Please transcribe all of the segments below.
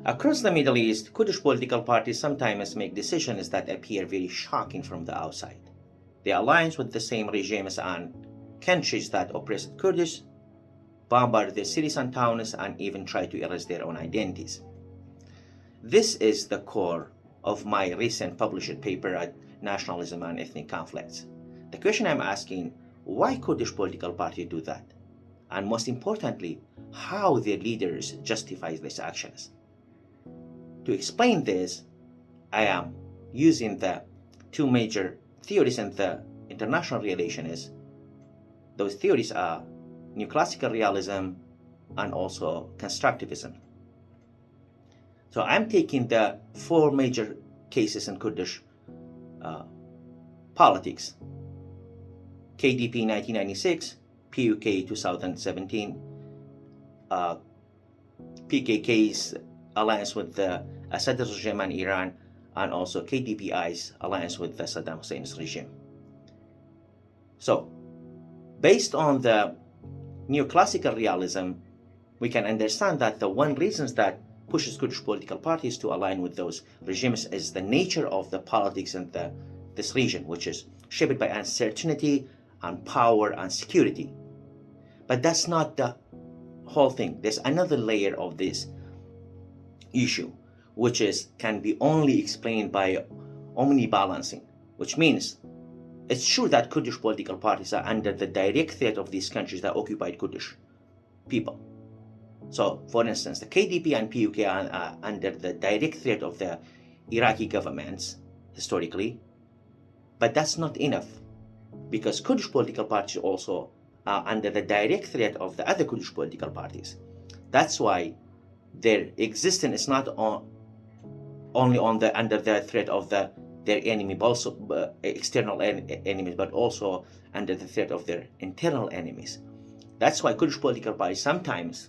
Across the Middle East, Kurdish political parties sometimes make decisions that appear very shocking from the outside. They align with the same regimes and countries that oppressed Kurdish, bombard their cities and towns, and even try to erase their own identities. This is the core of my recent published paper at Nationalism and Ethnic Conflicts. The question I'm asking, why Kurdish political parties do that? And most importantly, how their leaders justify these actions. To explain this, I am using the two major theories in the international relations. Those theories are neoclassical realism and also constructivism. So I'm taking the four major cases in Kurdish politics: KDP 1996, PUK 2017, PKK's alliance with the Assad regime and Iran, and also KDPI's alliance with the Saddam Hussein's regime. So, based on the neoclassical realism, we can understand that the one reason that pushes Kurdish political parties to align with those regimes is the nature of the politics in this region, which is shaped by uncertainty and power and security. But that's not the whole thing. There's another layer of this issue, which can be only explained by omnibalancing, which means it's true that Kurdish political parties are under the direct threat of these countries that occupied Kurdish people. So, for instance, the KDP and PUK are under the direct threat of the Iraqi governments, historically. But that's not enough, because Kurdish political parties also are under the direct threat of the other Kurdish political parties. That's why their existence is not only under the threat of their enemy, but also external enemies, but also under the threat of their internal enemies. That's why Kurdish political parties sometimes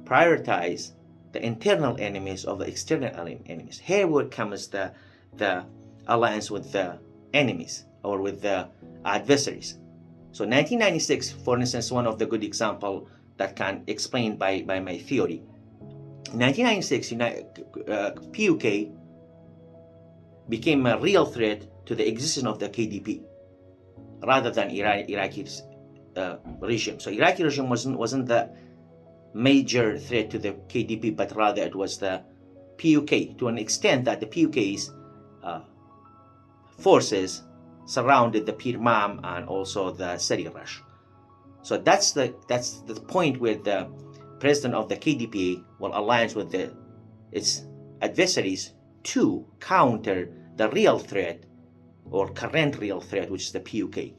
prioritize the internal enemies of the external enemies. Here where comes the alliance with the enemies or with the adversaries. So 1996, for instance, one of the good example that can explain by my theory. In 1996, PUK became a real threat to the existence of the KDP rather than Iraqi regime. So Iraqi regime wasn't the major threat to the KDP, but rather it was the PUK, to an extent that the PUK's forces surrounded the Pir Mam and also the Sari Rush. So that's the point where the president of the KDP will alliance with its adversaries to counter the real threat or current real threat, which is the PUK.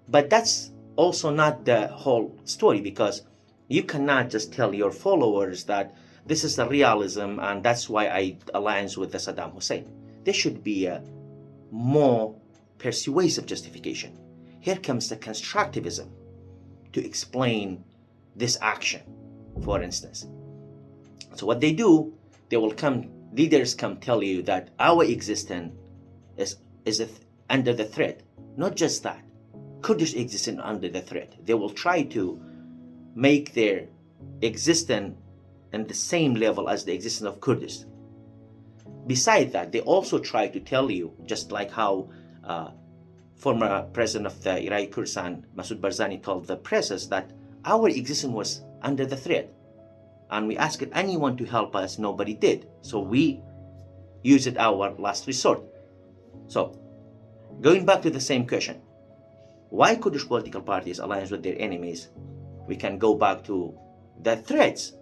But that's also not the whole story, because you cannot just tell your followers that this is the realism and that's why I alliance with the Saddam Hussein. There should be a more persuasive justification. Here comes the constructivism to explain this action, for instance. So what they do, leaders come tell you that our existence is under the threat. Not just that, Kurdish existence under the threat. They will try to make their existence in the same level as the existence of Kurdish. Besides that, they also try to tell you, just like how former president of the Iraqi Kurdistan, Masoud Barzani, told the press that our existence was under the threat. And we asked anyone to help us, nobody did. So we used it our last resort. So, going back to the same question, why Kurdish political parties alliance with their enemies? We can go back to the threats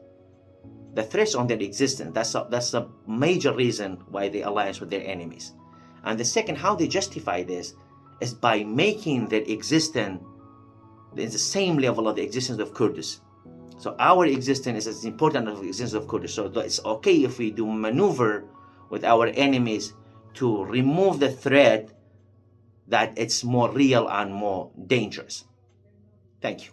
on their existence. That's a major reason why they alliance with their enemies. And the second, how they justify this is by making their existence in the same level of the existence of Kurdish. So our existence is as important as the existence of Kurdish. So it's okay if we do maneuver with our enemies to remove the threat that it's more real and more dangerous. Thank you.